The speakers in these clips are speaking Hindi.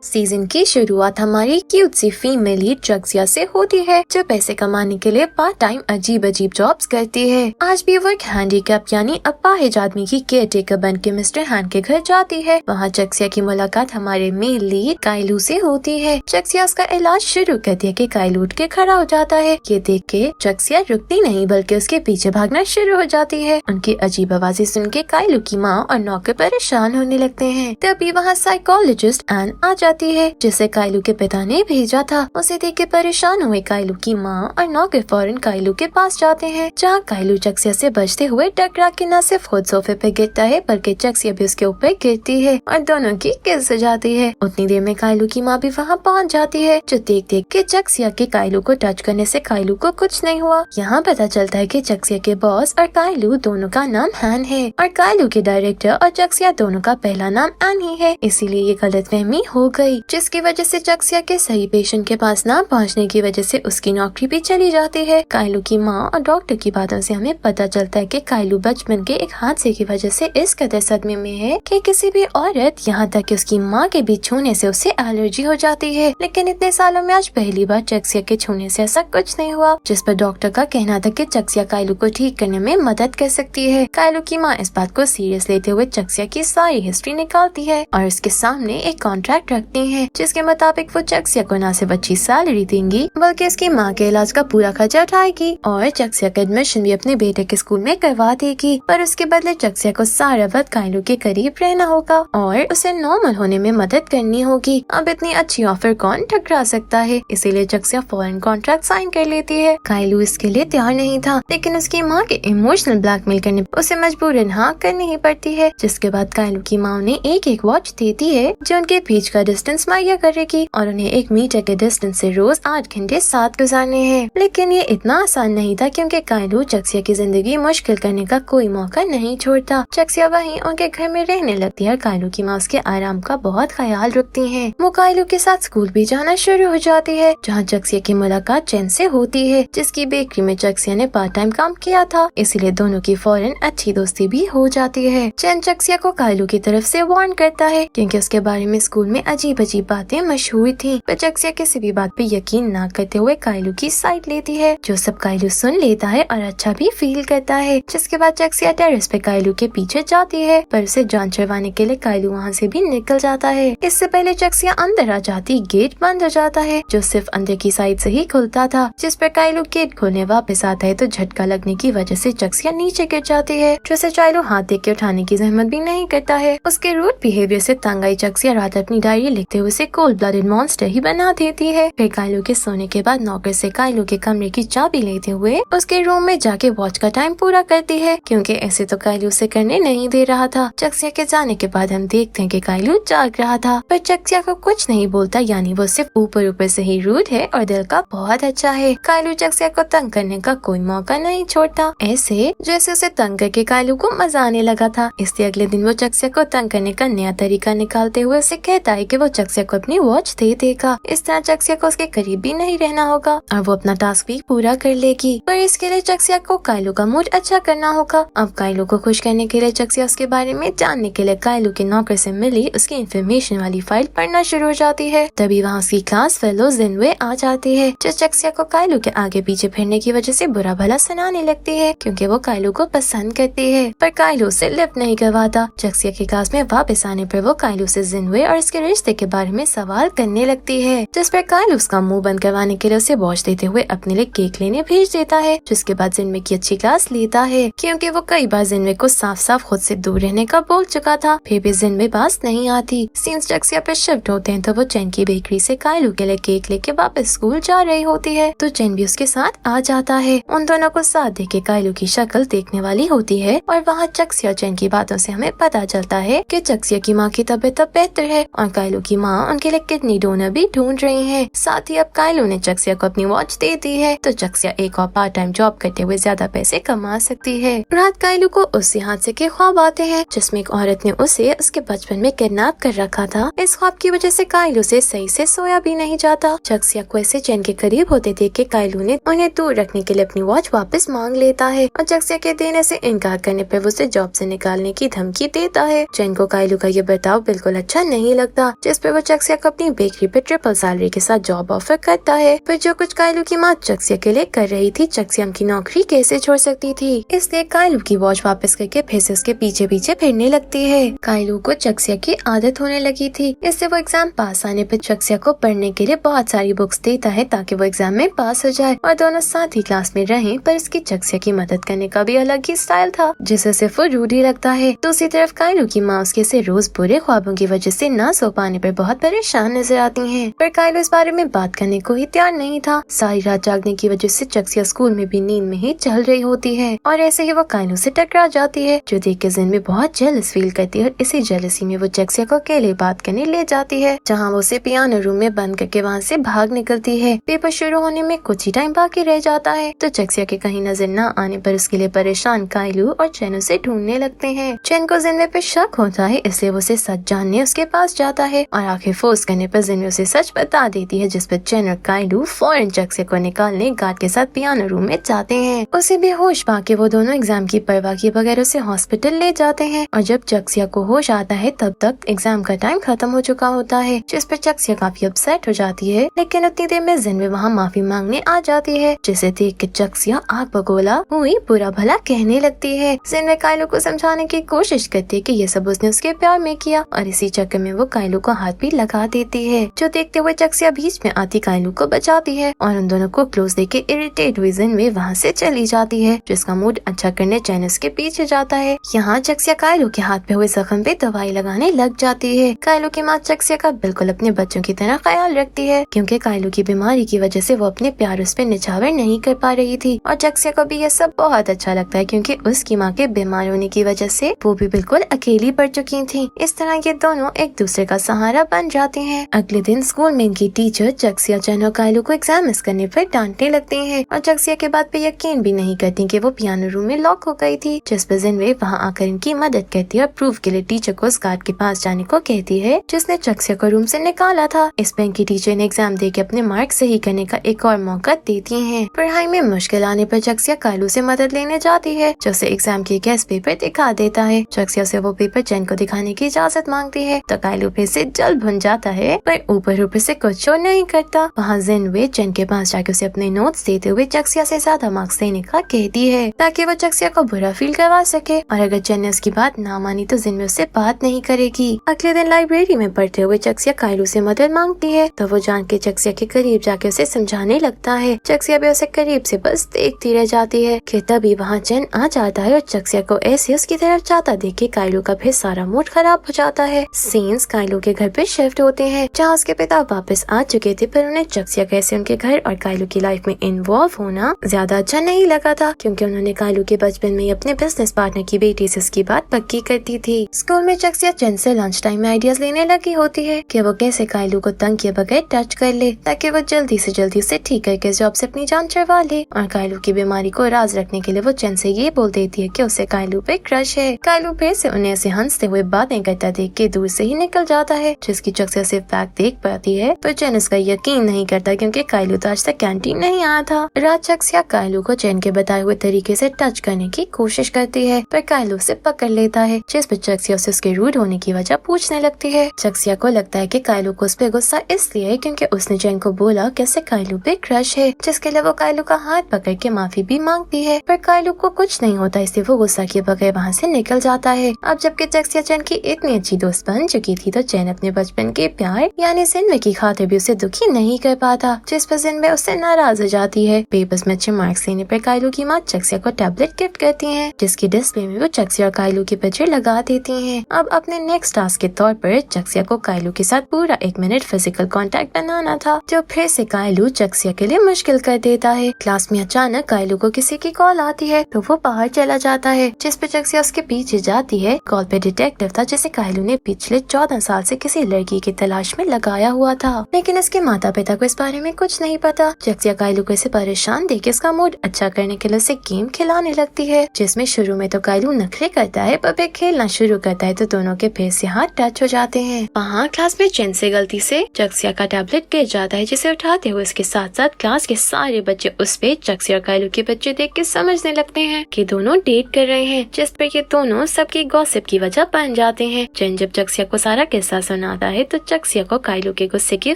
सीजन की शुरुआत हमारी क्यूट सी फीमेल लीड जक्सिया से होती है, जो पैसे कमाने के लिए पार्ट टाइम अजीब अजीब जॉब्स करती है। आज भी वो एक हैंडीकैप यानी अपाहिज आदमी की केयर टेकर बन के मिस्टर हैन के घर जाती है। वहाँ जक्सिया की मुलाकात हमारे मेल लीड काइलू से होती है। जक्सिया उसका इलाज शुरू करती है कि काइलू उठ के खड़ा हो जाता है। ये देख के जक्सिया रुकती नहीं बल्कि उसके पीछे भागना शुरू हो जाती है। उनकी अजीब आवाजें सुन के काइलू की माँ और नौकर परेशान होने लगते हैं। तभी वहाँ साइकोलॉजिस्ट एन आ जाती है, जिसे काइलू के पिता ने भेजा था। उसे देख के परेशान हुए काइलू की माँ और नौकर फौरन काइलू के पास जाते हैं, जहाँ काइलू जक्सिया से बचते हुए टकरा के न सिर्फ खुद सोफे पे गिरता है बल्कि जक्सिया भी उसके ऊपर गिरती है और दोनों की किस हो जाती है। उतनी देर में काइलू की माँ भी वहाँ पहुँच जाती है, जो देख देख के जक्सिया के काइलू को टच करने से काइलू को कुछ नहीं हुआ। यहाँ पता चलता है कि जक्सिया के बॉस और काइलू दोनों का नाम हैन है और काइलू के डायरेक्टर और जक्सिया दोनों का पहला नाम एन ही है, इसीलिए ये गलतफहमी हो गई, जिसकी वजह से जक्सिया के सही पेशेंट के पास ना पहुंचने की वजह से उसकी नौकरी भी चली जाती है। काइलू की माँ और डॉक्टर की बातों से हमें पता चलता है कि काइलू बचपन के एक हादसे की वजह से इस कदर सदमे में है कि किसी भी औरत यहाँ तक कि उसकी माँ के भी छूने से उसे एलर्जी हो जाती है। लेकिन इतने सालों में आज पहली बार जक्सिया के छूने से ऐसा कुछ नहीं हुआ, जिस पर डॉक्टर का कहना था कि जक्सिया काइलू को ठीक करने में मदद कर सकती है। काइलू की माँ इस बात को सीरियस लेते हुए जक्सिया की सारी हिस्ट्री निकालती है और उसके सामने एक कॉन्ट्रैक्ट रखती है, जिसके मुताबिक वो जक्सिया को न सिर्फ अच्छी सैलरी देंगी बल्कि उसकी माँ के इलाज का पूरा खर्चा उठाएगी और जक्सिया का एडमिशन भी अपने बेटे के स्कूल में करवा देगी। पर उसके बदले जक्सिया को सारा वक्त काइलू के करीब रहना होगा और उसे नॉर्मल होने में मदद करनी होगी। अब इतनी अच्छी ऑफर कौन ठुकरा सकता है, इसीलिए जक्सिया फौरन कॉन्ट्रैक्ट साइन कर लेती है। काइलू इसके लिए तैयार नहीं था, लेकिन उसकी माँ के इमोशनल ब्लैकमेल करने पर उसे मजबूरन हाँ करनी ही पड़ती है, जिसके बाद काइलू की माँ उन्हें एक वॉच देती है जो उनके बीच का डिस्टेंस मुहैया करेगी और उन्हें 1 मीटर के डिस्टेंस से रोज 8 घंटे साथ गुजारने हैं। लेकिन ये इतना आसान नहीं था, क्योंकि काइलू जक्सिया की जिंदगी मुश्किल करने का कोई मौका नहीं छोड़ता। जक्सिया वहीं उनके घर में रहने लगती है और काइलू की माँ उसके आराम का बहुत ख्याल रखती है। वो काइलू के साथ स्कूल भी जाना शुरू हो जाती है, जहाँ जक्सिया की मुलाकात चैन से होती है, जिसकी बेकरी में जक्सिया ने पार्ट टाइम काम किया था, इसलिए दोनों की फौरन अच्छी दोस्ती भी हो जाती है। चैन जक्सिया को काइलू की तरफ से वार्न करता है, क्योंकि उसके बारे में स्कूल में अजीब अजीब बातें मशहूर थी। पर जक्सिया किसी भी बात पे यकीन ना करते हुए काइलू की साइड लेती है, जो सब काइलू सुन लेता है और अच्छा भी फील करता है। जिसके बाद जक्सिया टेरेस पे काइलू के पीछे जाती है, पर उसे जान छुड़वाने के लिए काइलू वहाँ से भी निकल जाता है। इससे पहले जक्सिया अंदर आ जाती गेट बंद हो जाता है, जो सिर्फ अंदर की साइड से ही खुलता था। जिस पर काइलू गेट खोलने वापस आता है तो झटका लगने की वजह से जक्सिया नीचे गिर जाती है, जिसे काइलू हाथ देख के उठाने की जहमत भी नहीं करता है। उसके रूड बिहेवियर से तंग आई जक्सिया रात अपनी डायरी लिखते हुए उसे कोल्ड ब्लडेड मॉन्स्टर ही बना देती है। फिर काइलू के सोने के बाद नौकर से काइलू के कमरे की चाबी लेते हुए उसके रूम में जाके वॉच का टाइम पूरा करती है, क्योंकि ऐसे तो काइलू उसे करने नहीं दे रहा था। जक्सिया के जाने के बाद हम देखते हैं कि काइलू जाग रहा था, पर जक्सिया को कुछ नहीं बोलता, यानी वो सिर्फ ऊपर ऊपर से ही रूड है और दिल का बहुत अच्छा है। काइलू जक्सिया को तंग करने का कोई मौका नहीं छोड़ता, ऐसे जैसे उसे तंग करके काइलू को मजा आने लगा था। इसलिए अगले दिन वो जक्सिया को तंग करने का नया तरीका निकालते हुए उसे कहता है कि वो जक्सिया को अपनी वॉच दे देगा। इस तरह जक्सिया को उसके करीब भी नहीं रहना होगा और वो अपना टास्क भी पूरा कर लेगी। पर इसके लिए जक्सिया को काइलू का मूड अच्छा करना होगा। अब काइलू को खुश करने के लिए जक्सिया उसके बारे में जानने के लिए काइलू के नौकर से मिली उसकी इन्फॉर्मेशन वाली फाइल पढ़ना शुरू हो जाती है। तभी वहाँ उसकी क्लास फेलो जिनवे आ जाती है, जो जक्सिया को काइलू के आगे पीछे फिरने की वजह से बुरा भला सुनाने लगती है, क्योंकि वो काइलू को पसंद करती है। पर काइलू उसे लिफ्ट नहीं करवाता। जक्सिया की क्लास में वापस आने पर वो काइलू से जिनवे और इसके रिश्ते के बारे में सवाल करने लगती है, जिस पर काइलू उसका मुंह बंद करवाने के लिए उसे वॉच देते हुए अपने लिए केक लेने भेज देता है, जिसके बाद जिनवे की अच्छी क्लास लेता है, क्योंकि वो कई बार जिनवे को साफ साफ खुद से दूर रहने का बोल चुका था। फिर भी जिनवे पास नहीं आती। सीन्स जक्सिया पे शिफ्ट होते हैं तो वो चैन की बेकरी से काइलू के लिए केक लेके वापस स्कूल जा रही होती है, तो चैन भी उसके साथ आ जाता है। उन दोनों को साथ देख के काइलू की शक्ल देखने वाली होती है और वहाँ जक्सिया चैन की बातों से हमें पता चलता है कि जक्सिया की माँ की तबीयत अब बेहतर है और काइलू की माँ उनके लिए किडनी डोनर भी ढूंढ रही है। साथ ही अब काइलू ने जक्सिया को अपनी वॉच दे दी है, तो जक्सिया एक और पार्ट टाइम जॉब करते हुए ज्यादा पैसे कमा सकती है। रात काइलू को उसी हादसे के ख्वाब आते हैं, जिसमें एक औरत ने उसे उसके बचपन में किडनैप कर रखा था। इस ख्वाब की वजह से काइलू से सही से सोया भी नहीं जाता। जक्सिया को ऐसे चैन के करीब होते देख के काइलू ने उन्हें दूर रखने के लिए अपनी वॉच वापस मांग लेता है और जक्सिया के देने से इनकार करने पर वो उसे जॉब से निकालने की धमकी देता है। चैन को काइलू का ये बर्ताव बिल्कुल अच्छा नहीं लगता, जिस पे वो चक्सिया को अपनी बेकरी पे ट्रिपल सैलरी के साथ जॉब ऑफर करता है। फिर जो कुछ कायलू की माँ चक्सिया के लिए कर रही थी, चक्सिया की नौकरी कैसे छोड़ सकती थी, इसलिए कायलू की वॉच वापस करके फिर से उसके पीछे पीछे फिरने लगती है। कायलू को चक्सिया की आदत होने लगी थी, इससे वो एग्जाम पास आने पर चक्सिया को पढ़ने के लिए बहुत सारी बुक्स देता है ताकि वो एग्जाम में पास हो जाए और दोनों साथ ही क्लास में रहें। पर इसकी चक्सिया की मदद करने का भी अलग ही स्टाइल था, जिसे सिर्फ वो रूढ़ी लगता है। दूसरी तरफ कायलू की माँ उसके से रोज बुरे ख्वाबों की वजह से ना सो पाने पर बहुत परेशान नजर आती है। पर कायलू इस बारे में बात करने को ही तैयार नहीं था। सारी रात जागने की वजह से चक्सिया स्कूल में भी नींद में ही चल रही होती है और ऐसे ही वो कायलू से टकरा जाती है, जो देख के जिन में बहुत जेलस फील करती है और इसी जेलसी में वो चक्सिया को अकेले बात करने ले जाती है, जहाँ वो उसे पियानो रूम में बंद करके वहाँ से भाग निकलती है। पेपर शुरू होने में कुछ ही टाइम बाकी रह जाता है तो चक्सिया के कहीं नजर न आने पर उसके लिए परेशान कायलू और चैन उसे ढूंढने लगते हैं। चैन को जिन्वे पे शक होता है, इसलिए वो उसे सच जानने उसके पास जाता है और आखिर फोर्स करने पर जिन्वे उसे सच बता देती है, जिस पर चैन और कायलू फौरन चक्सिया को निकालने गार्ड के साथ पियानो रूम में जाते हैं। उसे बेहोश पाके वो दोनों एग्जाम की परवाह किए बगैर उसे हॉस्पिटल ले जाते हैं और जब चक्सिया को होश आता है तब तक एग्जाम का टाइम खत्म हो चुका होता है, जिस पर चक्सिया काफी अपसेट हो जाती है। लेकिन उतनी देर में जिन्वे वहाँ माफी मांगने आ जाती है, जिसे देख के चक्सिया आग बगोला हुई बुरा भला कहने लगती है। जिन्वे कायलू को समझाने की कोशिश करती है कि ये सब उसने उसके प्यार में किया और इसी चक्कर में वो कायलू को हाथ भी लगा देती है, जो देखते हुए चक्सिया बीच में आती कायलू को बचाती है और उन दोनों को क्लोज देख के इरिटेट हुई जिन्वे वहाँ से चली जाती है, जिसका मूड अच्छा करने चैन उसके पीछे जाता है। यहाँ चक्सिया कायलू के हाथ पे हुए जख्म पे दवाई लगाने लग जाती है। कायलू की माँ चक्सिया का बिल्कुल अपने बच्चों की तरह ख्याल रखती है, क्योंकि कायलू की बीमारी की वजह से वो अपने प्यार उस पे निछावर नहीं कर पा रही थी और चक्सिया को भी ये सब बहुत अच्छा लगता है, क्योंकि उसकी माँ के बीमार होने की वजह से वो भी बिल्कुल अकेली पड़ चुकी थी। इस तरह ये दोनों एक दूसरे का सहारा बन जाते हैं। अगले दिन स्कूल में इनकी टीचर चक्सिया, चैन और कायलू को एग्जाम मिस करने पर डांटने लगते हैं और चक्सिया के बात पे यकीन भी नहीं करती कि वो पियानो रूम में लॉक हो गई थी, जिस पर जिन्वे वहाँ आकर इनकी मदद करती है और प्रूफ के लिए टीचर को उस गार्ड के पास जाने को कहती है जिसने चक्सिया को रूम से निकाला था। इस पर इनकी टीचर ने एग्जाम दे के अपने मार्क सही करने का एक और मौका देती है। पढ़ाई में मुश्किल आने पर चक्सिया कायलू से मदद लेने जाती है, जो उसे एग्जाम की गेस्ट पेपर दिखा देता है। चक्सिया से वो पेपर चैन को दिखाने की इजाजत मांगती है तो कायलू फिर से जल भुन जाता है, पर ऊपर से कुछ और नहीं करता। वहाँ जिन्वे चैन के पास जाके उसे अपने नोट्स देते हुए चक्सिया से ज्यादा मार्क्स देने का कहती है, ताकि वो चक्सिया को बुरा फील करवा सके और अगर चैन ने उसकी बात ना मानी तो जिन्वे उससे बात नहीं करेगी। अगले दिन लाइब्रेरी में पढ़ते हुए चक्सिया कायलू से मदद मांगती है तो वो जान के चक्सिया के करीब जाके उसे समझाने लगता है। चक्सिया भी उसे करीब से बस देखती रह जाती है कि तभी वहाँ चैन आ जाता है और चक्सिया को ऐसे उसकी तरफ जाता देख के कायलू का फिर सारा मूड खराब हो जाता है। सीन्स कायलू के घर पे शिफ्ट होते हैं, जहाँ उसके पिता वापस आ चुके थे, पर उन्हें चक्सिया कैसे उनके घर और कायलू की लाइफ में इन्वॉल्व होना ज्यादा अच्छा नहीं लगा था, क्योंकि उन्होंने कायलू के बचपन में अपने बिजनेस पार्टनर की बेटी से उसकी बात पक्की करती थी। स्कूल में चक्सिया चैन से लंच टाइम में आइडियाज लेने लगी होती है कि वो कैसे कायलू को तंग किए बगैर टच कर ले, ताकि वो जल्दी से जल्दी उसे ठीक करके जॉब से अपनी जान छुड़वा ले। और कायलू की बीमारी को राज रखने के लिए वो चैन से ये बोल देती है कि उसे कायलू पे क्रश है। कायलू फिर से उन्हें ऐसे हंसते हुए बातें करता देख के दूर से ही निकल जाता है, जिसकी चक्सिया सिर्फ फैक्ट देख पाती है, पर चैन उसका यकीन नहीं करता, क्योंकि कायलू तो आज तक कैंटीन नहीं आया था। रात चक्सिया कायलू को चैन के बताए हुए तरीके से टच करने की कोशिश करती है, पर कायलू उसे पकड़ लेता है, जिस पर चक्सिया उसे उसके रूड होने की वजह पूछने लगती है। चक्सिया को लगता है कि कायलू को उस पे गुस्सा इसलिए है क्योंकि उसने चैन को बोला कि उसे कायलू पे क्रश है, जिसके लिए वो कायलू का हाथ पकड़ के माफी भी मांगती है, पर कायलू को कुछ नहीं होता, इसलिए वो गुस्सा किए बगैर वहाँ से निकल जाता है। अब जबकि चक्सिया चैन की इतनी अच्छी दोस्त बन चुकी थी तो चैन अपने बचपन के प्यार यानी जिन्वे की खातिर भी उसे दुखी नहीं कर पाता, जिस पर जिन्वे उससे नाराज हो जाती है। पेपर्स में अच्छे मार्क्स लेने पर कायलू की माँ चक्सिया को टैबलेट गिफ्ट करती है, जिसकी डिस्प्ले में वो चक्सिया और कायलू की पिक्चर लगा देती है। अब अपने नेक्स्ट टास्क के तौर पर चक्सिया को कायलू के साथ पूरा 1 मिनट फिजिकल कांटेक्ट बनाना था, जो फिर से कायलू चक्सिया के लिए मुश्किल कर देता है। क्लास में अचानक कायलू को किसी की कॉल आती है तो वो बाहर चला जाता है, जिस पे चक्सिया उसके पीछे जाती है। कॉल पे डिटेक्टिव था, जिसे कायलू ने पिछले 14 साल से किसी लड़की की तलाश में लगाया हुआ था, लेकिन उसके माता पिता को इस बारे में कुछ नहीं पता। चक्सिया कायलू को इसे परेशान देख उसका मूड अच्छा करने के लिए उसे गेम खिलाने लगती है, जिसमें शुरू में तो कायलू नखरे करता है, पर फिर खेलना शुरू करता है तो दोनों के फेस से हाथ टच हो जाते हैं। वहाँ क्लास में चैन से गलती से चक्सिया का टैबलेट गिर जाता है, जिसे उठाते हुए उसके साथ साथ क्लास के सारे बच्चे उस पे चक्सिया और कायलू के बच्चे देख के समझने लगते हैं कि दोनों डेट कर रहे हैं, जिस पर ये दोनों सबकी गॉसिप की वजह बन जाते हैं। चैन जब चक्सिया को सारा किस्सा सुन आता है तो चक्सिया को कायलू के गुस्से की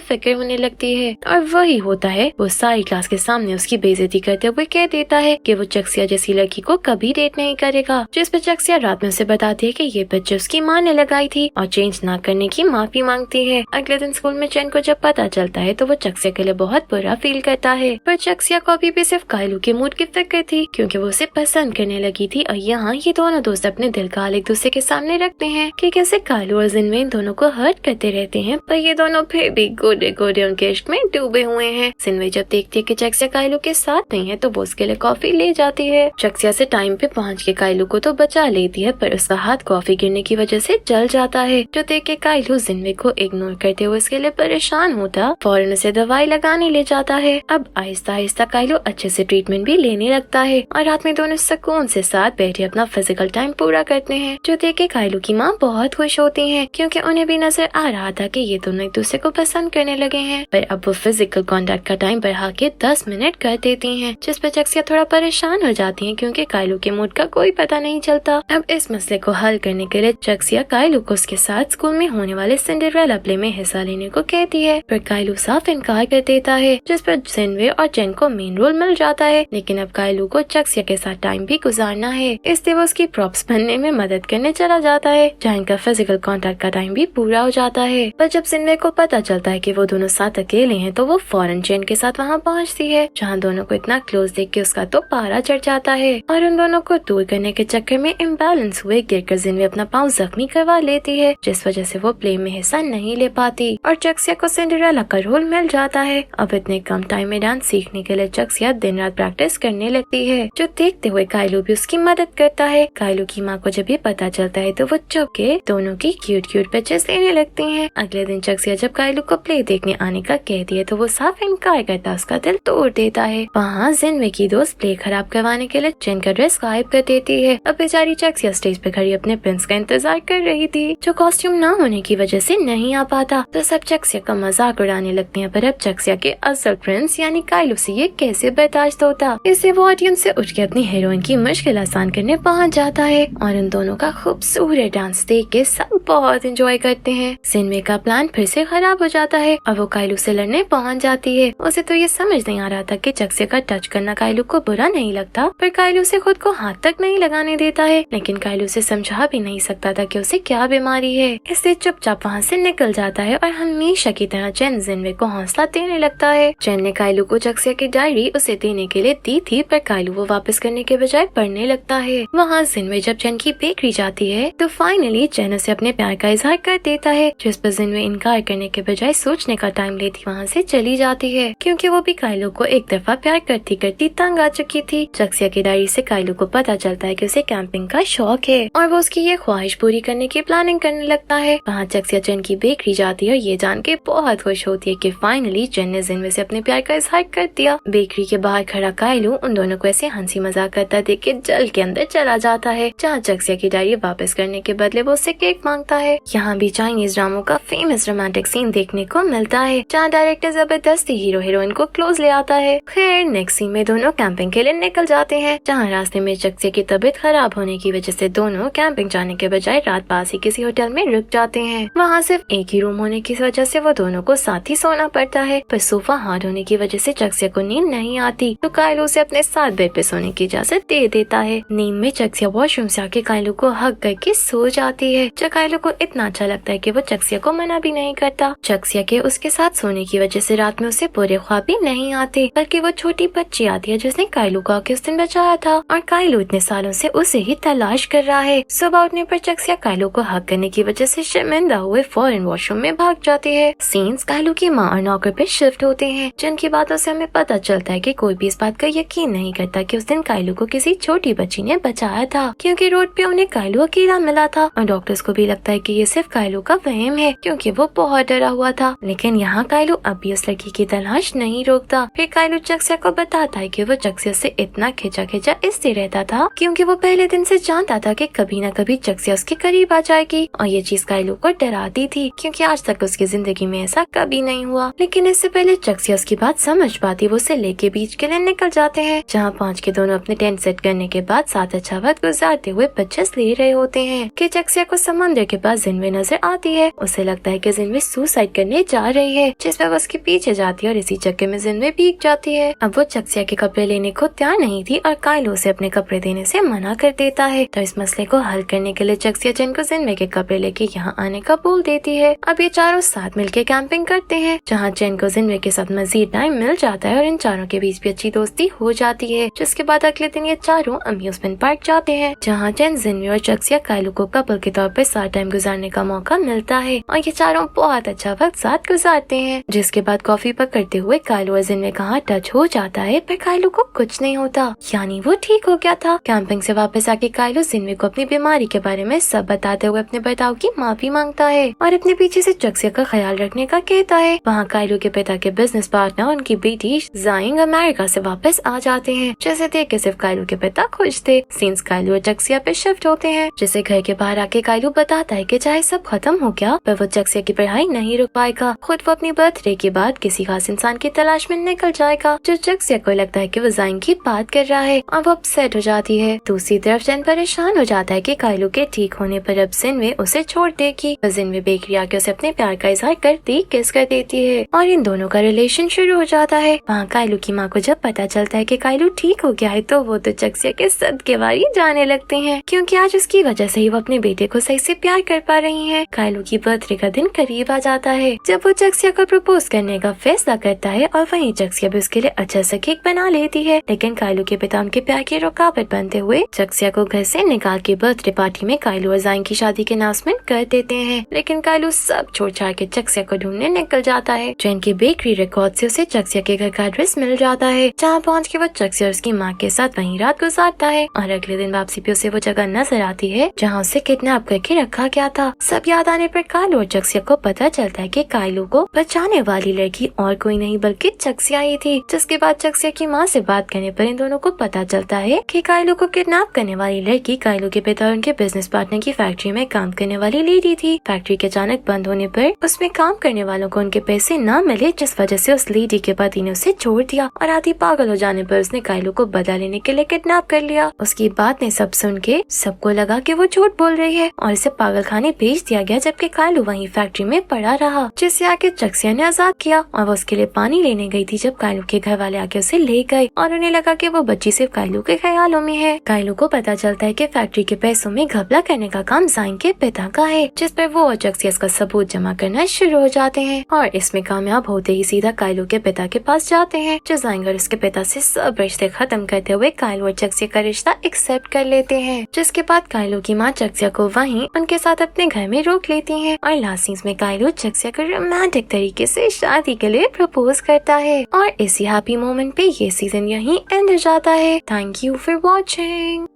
फिक्र होने लगती है और वही होता है। वो सारी क्लास के सामने उसकी बेइज्जती करते हुए कह देता है कि वो चक्सिया जैसी लड़की को कभी डेट नहीं करेगा, जिस पर चक्सिया रात में उसे बताती है कि ये पिक्चर उसकी माँ ने लगाई थी और चेंज ना करने की माफी मांगती है। अगले दिन स्कूल में चैन को जब पता चलता है तो वो चक्सिया के लिए बहुत बुरा फील करता है, पर चक्सिया को अभी भी सिर्फ कायलू के मूड की फिक्र थी क्योंकि वो उसे पसंद करने लगी थी। और यहाँ ये दोनों दोस्त अपने दिल का हाल एक दूसरे के सामने रखते हैं कि कैसे कायलू और जिनवे इन दोनों को हर्ट करते रहते हैं, पर ये दोनों फिर भी गोदे गोदे उनके इश्क में डूबे हुए हैं। जिनवे जब देखती है कि चक्सिया कायलू के साथ नहीं है तो वो उसके लिए कॉफी ले जाती है। चक्सिया से टाइम पे पहुँच के कायलू को तो बचा लेती है, पर उसका हाथ कॉफी गिरने की वजह से जल जाता है, जो देख के कायलू जिनवे को इग्नोर करते हुए उसके लिए परेशान होता फौरन उसे दवाई लगाने ले जाता है। अब आहिस्ता आहिस्ता कायलू अच्छे से ट्रीटमेंट भी लेने लगता है और रात में दोनों सुकून से साथ बैठे अपना फिजिकल टाइम पूरा करते हैं, जो देख के कायलू की माँ बहुत खुश होती है क्योंकि उन्हें भी नजर आ रहा था कि ये दोनों एक दूसरे को पसंद करने लगे हैं। पर अब वो फिजिकल कॉन्टेक्ट का टाइम बढ़ा के 10 मिनट कर देती हैं, जिस पर चक्सिया थोड़ा परेशान हो जाती है क्योंकि कायलू के मूड का कोई पता नहीं चलता। अब इस मसले को हल करने के लिए चक्सिया कायलू को उसके साथ स्कूल में होने वाले सिंड्रेला प्ले में हिस्सा लेने को कहती है, पर कायलू साफ इनकार कर देता है, जिस पर जिनवे और चैन को मेन रोल मिल जाता है। लेकिन अब कायलू को चक्सिया के साथ टाइम भी गुजारना है, इसलिए वो उसकी प्रॉप्स बनने में मदद करने चला जाता है, जहाँ इनका फिजिकल कॉन्टेक्ट का टाइम भी पूरा हो जाता है। पर जब जिनवे को पता चलता है कि वो दोनों साथ अकेले हैं तो वो फौरन चैन के साथ वहाँ पहुँचती है, जहाँ दोनों को इतना क्लोज देख के उसका तो पारा चढ़ जाता है और उन दोनों को दूर करने के चक्कर में इम्बैलेंस हुए गिरकर जिनवे अपना पाँव जख्मी करवा लेती है, जिस वजह से वो प्ले में हिस्सा नहीं ले पाती और चक्सिया को सिंड्रेला का रोल मिल जाता है। अब इतने कम टाइम में डांस सीखने के लिए चक्सिया दिन रात प्रैक्टिस करने लगती है, जो देखते हुए कायलू भी उसकी मदद करता है। कायलू की माँ को जब ये पता चलता है तो वो चुप के दोनों की क्यूट क्यूट पिक्चर्स लेने लगती हैं। अगले दिन चक्सिया जब कायलू को प्ले देखने आने का कहती है तो वो साफ इनकार करता उसका दिल तोड़ देता है। वहाँ जिनवे की दोस्त प्ले खराब करवाने के लिए चैन का ड्रेस गायब कर देती है। अब बेचारी चक्सिया स्टेज पे खड़ी अपने प्रिंस का इंतजार कर रही थी, जो कॉस्ट्यूम ना होने की वजह से नहीं आ पाता, तो सब चक्सिया का मजाक उड़ाने लगते हैं। पर अब चक्सिया के असल प्रिंस यानी कायलू से ये कैसे बर्दाश्त होता, इससे वो ऑडियंस से उठ के अपनी हीरोइन की मुश्किल आसान करने पहुँच जाता है और उन दोनों का खूबसूरत डांस देख के सब बहुत एंजॉय करते हैं। जिनवे का प्लान फिर से खराब हो जाता है और वो कायलू से लड़ने पहुँच जाती है। उसे तो ये समझ नहीं आ रहा था कि चक्सिया का टच करना कायलू को बुरा नहीं लगता, पर कायलू से खुद को हाथ तक नहीं लगाने देता है। लेकिन कायलू से समझा भी नहीं सकता था कि उसे क्या बीमारी है, इसलिए चुपचाप वहाँ से निकल जाता है और हमेशा की तरह चैन जिनवे को हौसला देने लगता है। चैन ने कायलू को चक्सिया की डायरी उसे देने के लिए दी थी, पर कायलू वो वापस करने के बजाय पढ़ने लगता है। वहाँ जिनवे जब चैन की बेकरी जाती है तो फाइनली चैन उसे अपने प्यार का इजहार कर देता है, जिस पर जिनवे इनकार करने के बजाय सोचने का टाइम लेती वहाँ से चली जाती है, क्योंकि वो भी कायलू को एक दफा प्यार करती करती तंग आ चुकी थी। चक्सिया की डायरी से कायलू को पता चलता है कि उसे कैंपिंग का शौक है और वो उसकी ये ख्वाहिश पूरी करने की प्लानिंग करने लगता है। वहाँ चक्सिया चैन की बेकरी जाती है और ये जान के बहुत खुश होती है कि फाइनली चैन ने जिनवे से अपने प्यार का इजहार कर दिया। बेकरी के बाहर खड़ा कायलू उन दोनों को ऐसे हंसी मजाक करता देख के जल के अंदर चला जाता है, जहाँ चक्सिया की डायरी वापस करने के बदले वो उससे केक मांगता है। यहाँ भी चाइनीज ड्रामों का फेमस रोमांटिक सीन देखने को मिलता है, जहाँ डायरेक्टर जबरदस्ती हीरो हीरोइन को क्लोज ले आता है। खैर नेक्स्ट सीन में दोनों कैंपिंग के लिए निकल जाते हैं, जहाँ रास्ते में चक्सिया की तबीयत खराब होने की वजह से दोनों कैंपिंग जाने के बजाय रात पास ही किसी होटल में रुक जाते हैं। वहाँ सिर्फ एक ही रूम होने की वजह से वो दोनों को साथ ही सोना पड़ता है, पर सोफा हार्ड होने की वजह से चक्सिया को नींद नहीं आती, तो कायलू से अपने साथ बेड पे सोने की इजाजत दे देता है। नींद में चक्सिया वॉशरूम से आके कायलू को हक करके सो जाती है, जो कायलू को इतना अच्छा लगता है कि वो चक्सिया को मना भी नहीं करता। चक्सिया के उसके साथ सोने की वजह से रात में उसे बुरे ख्वाब भी नहीं आते, बल्कि वो छोटी बच्ची आती है जिसने कायलू को आके उस दिन बचाया था और कायलू इतने सालों से उसे ही तलाश कर रहा है। सुबह उठने पर चक्सिया कायलू को हक करने की वजह से शर्मिंदा हुए फौरन वॉशरूम में भाग जाती है। सीन्स कायलू की माँ और नौकर पे शिफ्ट होते हैं, जिनकी बातों से हमें पता चलता है कि कोई भी इस बात का यकीन नहीं करता कि उस दिन कायलू को किसी छोटी बच्ची ने बचाया था, क्योंकि रोड पे उन्हें कायलू अकेला मिला था और डॉक्टर्स को भी लगता है कि ये सिर्फ कायलू का वहम है, क्योंकि वो बहुत डरा हुआ था। लेकिन यहाँ कायलू अब भी उस लड़की की तलाश नहीं रोकता। फिर कायलू चक्सिया को बताता है कि वो चक्सिया से इतना खिंचा खिंचा इससे रहता था क्योंकि वो पहले दिन से जानता था कि कभी न कभी चक्सिया उसके करीब आ जाएगी, और ये चीज कायलू को डराती थी क्योंकि आज तक उसकी जिंदगी में ऐसा कभी नहीं हुआ। लेकिन इससे पहले चक्सिया उसकी बात समझ पाती, वो उसे लेके बीच के लिए निकल जाते हैं, जहाँ पहुँच के दोनों अपने टेंट सेट करने के बाद साथ अच्छा वक्त गुजारते हुए पिक्चर्स ले रहे होते हैं कि चक्सिया को समंदर के पास जिनवे नजर आती होती है। उसे लगता है कि जिनवी सुसाइड करने जा रही है, जिस पर वो उसके पीछे जाती है और इसी चक्कर में जिनवी भीग जाती है। अब वो चक्सिया के कपड़े लेने को तैयार नहीं थी और कायलो उसे अपने कपड़े देने से मना कर देता है। तो इस मसले को हल करने के लिए चक्सिया चेन को जिनवी के कपड़े लेके यहाँ आने का बोल देती है। अब ये चारों साथ मिलकर कैंपिंग करते हैं, जहाँ चेन को जिनवी के साथ मजीद टाइम मिल जाता है और इन चारों के बीच भी अच्छी दोस्ती हो जाती है। जिसके बाद अगले दिन ये चारों अम्यूजमेंट पार्क जाते हैं, जहाँ चेन, जिनवी और चक्सिया कायलो को कपल के तौर पर साथ टाइम गुजारने का मौका मिलता है और ये चारों बहुत अच्छा वक्त साथ गुजारते हैं। जिसके बाद कॉफी पकड़ते हुए कायलो और जिनवी का हाथ टच हो जाता है, पर कायलो को कुछ नहीं होता, यानी वो ठीक हो गया था। कैंपिंग से वापस आके कायलो जिनवी को अपनी बीमारी के बारे में सब बताते हुए अपने बर्ताव की माफी मांगता है और अपने पीछे से चक्सिया का ख्याल रखने का कहता है। वहाँ कायलो के पिता के बिजनेस पार्टनर उनकी बेटी जाइंग अमेरिका से वापस आ जाते हैं, जिसे देख के सिर्फ कायलो के पिता खुश थे। सीन्स कायलो और चक्सिया पे शिफ्ट होते हैं, जिसे घर के बाहर आके कायलो बताता है कि चाहे सब खत्म हो गया, पर वो चक्सिया की पढ़ाई नहीं रुक पाएगा। खुद वो अपनी बर्थडे के बाद किसी खास इंसान की तलाश में निकल जाएगा, जो चक्सिया को लगता है कि वो जाइंग की बात कर रहा है और वो अपसेट हो जाती है। दूसरी तरफ चेन परेशान हो जाता है कि कायलो के ठीक होने पर अब जिनवी उसे छोड़ देगी। जिनवी बेकरी आके उसे अपने प्यार का इजहार करती किस कर देती है और इन दोनों का रिलेशन शुरू हो जाता है। वहाँ कायलो की माँ को जब पता चलता है कि कायलो ठीक हो गया है, तो वो तो चक्सिया के सदकेवारी जाने लगते हैं, क्योंकि आज उसकी वजह से ही वो अपने बेटे को सही से प्यार कर पा रही है। कायलो की बर्थडे का दिन करीब आ जाता है, जब वो चक्सिया को प्रपोज करने का फैसला करता है और वहीं चक्सिया भी उसके लिए अच्छा सा केक बना लेती है। लेकिन कायलो के पिता उनके प्यार की रुकावट बनते हुए चक्सिया को घर से निकाल के बर्थडे पार्टी में कायलो और जाइंग की शादी के अनाउंसमेंट कर देते हैं। लेकिन कायलो सब छोड़ छाड़ के चक्सिया को ढूंढने निकल जाता है। चेन के बेकरी रिकॉर्ड से उसे चक्सिया के घर का एड्रेस मिल जाता है, जहाँ पहुँच के वो चक्सिया और उसकी माँ के साथ वहीं रात गुजारता है और अगले दिन वापसी पे उसे वो जगह नजर आती है जहाँ उसे किडनैप करके रखा गया था। सब याद आने पर कायलो और चक्सिया को पता चलता है कि कायलो को बचाने वाली लड़की और कोई नहीं बल्कि चक्सिया ही थी। जिसके बाद चक्सिया की माँ से बात करने पर इन दोनों को पता चलता है कि कायलो को किडनैप करने वाली लड़की कायलो के पिता और उनके बिजनेस पार्टनर की फैक्ट्री में काम करने वाली लेडी थी। फैक्ट्री के अचानक बंद होने पर उसमें काम करने वालों को उनके पैसे न मिले, जिस वजह से उस लेडी के पति ने उसे छोड़ दिया और आधी पागल हो जाने पर उसने कायलो को बदला लेने के लिए किडनैप कर लिया। उसकी बात ने सब सुन के सबको लगा कि वो झूठ बोल रही है और इसे पागल खाने भेज दिया गया, जबकि कायलो वहीं फैक्ट्री में पड़ा रहा, जिससे आके चक्सिया ने आजाद किया और वो उसके लिए पानी लेने गई थी। जब कायलो के घर वाले आके उसे ले गए और उन्हें लगा कि वो बच्ची सिर्फ कायलो के ख्यालों में है। कायलो को पता चलता है कि फैक्ट्री के पैसों में घपला करने का काम जाइंग के पिता का है, जिस पर वो और चक्सिया का सबूत जमा करना शुरू हो जाते हैं और इसमें कामयाब होते ही सीधा कायलो के पिता के पास जाते हैं, जो जाइंग और उसके पिता से सब रिश्ते खत्म करते हुए कायलो और चक्सिया का रिश्ता एक्सेप्ट कर लेते हैं। जिसके बाद कायलो की माँ चक्सिया को वहीं उनके साथ अपने घर में रोक लेती है और लास्ट सीन्स में कायलो चक्सिया को रोमांटिक तरीके से शादी के लिए प्रपोज करता है और इसी हैप्पी मोमेंट पे ये सीजन यहीं एंड हो जाता है। Thank you for watching.